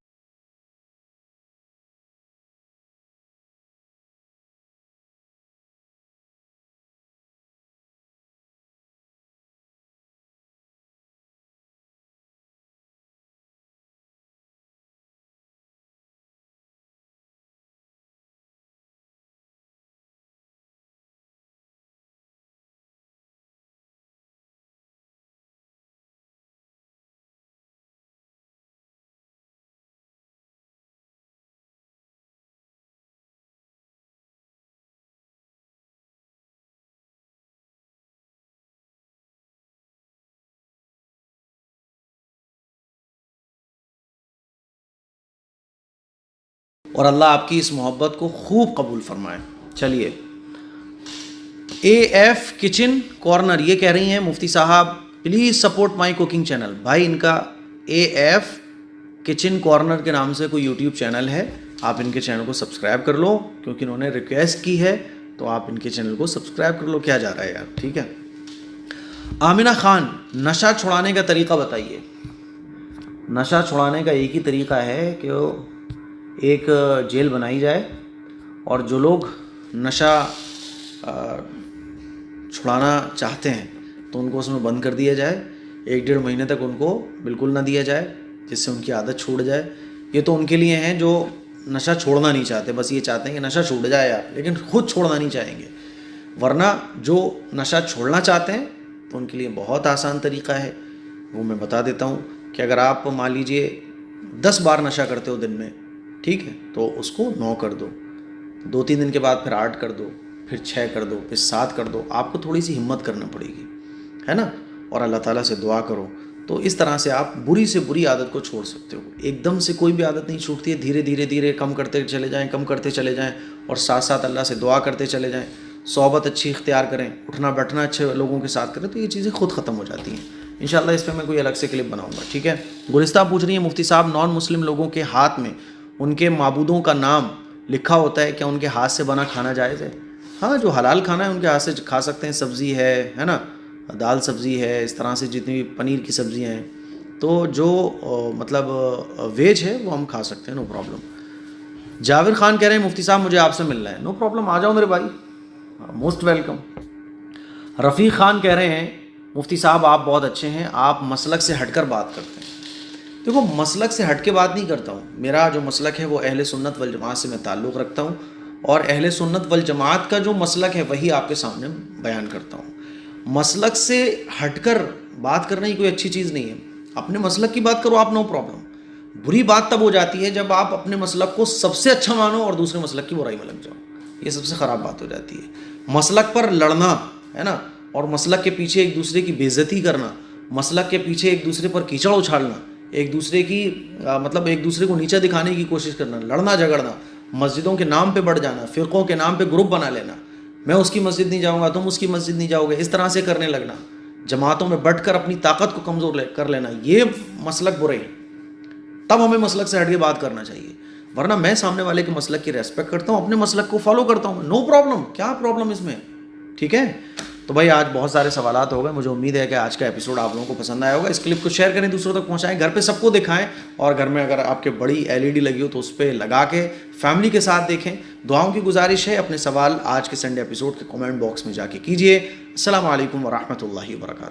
اور اللہ آپ کی اس محبت کو خوب قبول فرمائے۔ چلیے، اے ایف کچن کارنر یہ کہہ رہی ہیں مفتی صاحب please support my cooking channel. بھائی ان کا اے ایف کچن کارنر کے نام سے کوئی یوٹیوب چینل ہے، آپ ان کے چینل کو سبسکرائب کر لو، کیونکہ انہوں نے ریکویسٹ کی ہے، تو آپ ان کے چینل کو سبسکرائب کر لو۔ کیا جا رہا ہے یار، ٹھیک ہے۔ آمنہ خان، نشہ چھڑانے کا طریقہ بتائیے۔ نشہ چھڑانے کا ایک ہی طریقہ ہے کہ ایک جیل بنائی جائے اور جو لوگ نشہ چھڑانا چاہتے ہیں تو ان کو اس میں بند کر دیا جائے، 1-1.5 مہینے تک ان کو بالکل نہ دیا جائے، جس سے ان کی عادت چھوٹ جائے۔ یہ تو ان کے لیے ہیں جو نشہ چھوڑنا نہیں چاہتے، بس یہ چاہتے ہیں کہ نشہ چھوٹ جائے یار، لیکن خود چھوڑنا نہیں چاہیں گے۔ ورنہ جو نشہ چھوڑنا چاہتے ہیں تو ان کے لیے بہت آسان طریقہ ہے، وہ میں بتا دیتا ہوں کہ اگر آپ مان لیجئے 10 بار نشہ کرتے ہو دن میں، ٹھیک ہے، تو اس کو 9 کر دو، 2-3 دن کے بعد پھر 8 کر دو، پھر 6 کر دو، پھر 7 کر دو۔ آپ کو تھوڑی سی ہمت کرنا پڑے گی، ہے نا، اور اللہ تعالیٰ سے دعا کرو، تو اس طرح سے آپ بری سے بری عادت کو چھوڑ سکتے ہو۔ ایک دم سے کوئی بھی عادت نہیں چھوٹتی ہے، دھیرے دھیرے دھیرے کم کرتے چلے جائیں، کم کرتے چلے جائیں، اور ساتھ ساتھ اللہ سے دعا کرتے چلے جائیں، صحبت اچھی اختیار کریں، اٹھنا بیٹھنا اچھے لوگوں کے ساتھ کریں، تو یہ چیزیں خود ختم ہو جاتی ہیں۔ انشاءاللہ اس پہ میں کوئی الگ سے کلپ بناؤں گا، ٹھیک ہے۔ گلستہ پوچھ رہی ہیں مفتی صاحب نان مسلم لوگوں کے ہاتھ میں ان کے معبودوں کا نام لکھا ہوتا ہے، کیا ان کے ہاتھ سے بنا کھانا جائز ہے؟ ہاں، جو حلال کھانا ہے ان کے ہاتھ سے کھا سکتے ہیں، سبزی ہے نا، دال سبزی ہے، اس طرح سے جتنی بھی پنیر کی سبزیاں ہیں، تو جو مطلب ویج ہے وہ ہم کھا سکتے ہیں، نو پرابلم۔ جاوید خان کہہ رہے ہیں مفتی صاحب مجھے آپ سے ملنا ہے، نو پرابلم، آ جاؤ میرے بھائی، موسٹ ویلکم۔ رفیق خان کہہ رہے ہیں مفتی صاحب آپ بہت اچھے ہیں، آپ مسلک سے ہٹ کر بات کرتے ہیں۔ دیکھو، مسلک سے ہٹ کے بات نہیں کرتا ہوں، میرا جو مسلک ہے وہ اہل سنت والجماعت سے میں تعلق رکھتا ہوں، اور اہل سنت والجماعت کا جو مسلک ہے وہی آپ کے سامنے بیان کرتا ہوں۔ مسلک سے ہٹ کر بات کرنا ہی کوئی اچھی چیز نہیں ہے، اپنے مسلک کی بات کرو آپ، نو پرابلم۔ بری بات تب ہو جاتی ہے جب آپ اپنے مسلک کو سب سے اچھا مانو اور دوسرے مسلک کی برائی میں لگ جاؤ، یہ سب سے خراب بات ہو جاتی ہے۔ مسلک پر لڑنا ہے نا، اور مسلک کے پیچھے ایک دوسرے کی بے عزتی کرنا، مسلک کے پیچھے ایک دوسرے پر کیچڑ اچھالنا، ایک دوسرے کی مطلب ایک دوسرے کو نیچا دکھانے کی کوشش کرنا، لڑنا جھگڑنا، مسجدوں کے نام پہ بڑھ جانا، فرقوں کے نام پہ گروپ بنا لینا، میں اس کی مسجد نہیں جاؤں گا، تم اس کی مسجد نہیں جاؤ گے، اس طرح سے کرنے لگنا، جماعتوں میں بٹ کر اپنی طاقت کو کمزور کر لینا، یہ مسلک برے ہیں۔ تب ہمیں مسلک سے ہٹ کے بات کرنا چاہیے، ورنہ میں سامنے والے کے مسلک کی ریسپیکٹ کرتا ہوں، اپنے مسلک کو فالو کرتا ہوں، نو پرابلم، کیا پرابلم اس میں، ٹھیک ہے۔ تو بھائی آج بہت سارے سوالات ہو گئے، مجھے امید ہے کہ آج کا ایپیسوڈ آپ لوگوں کو پسند آیا ہوگا۔ اس کلپ کو شیئر کریں، دوسروں تک پہنچائیں، گھر پہ سب کو دکھائیں، اور گھر میں اگر آپ کے بڑی LED لگی ہو تو اس پہ لگا کے فیملی کے ساتھ دیکھیں۔ دعاؤں کی گزارش ہے، اپنے سوال آج کے سنڈے ایپیسوڈ کے کمنٹ باکس میں جا کے کیجیے۔ السلام علیکم ورحمۃ اللہ وبرکاتہ۔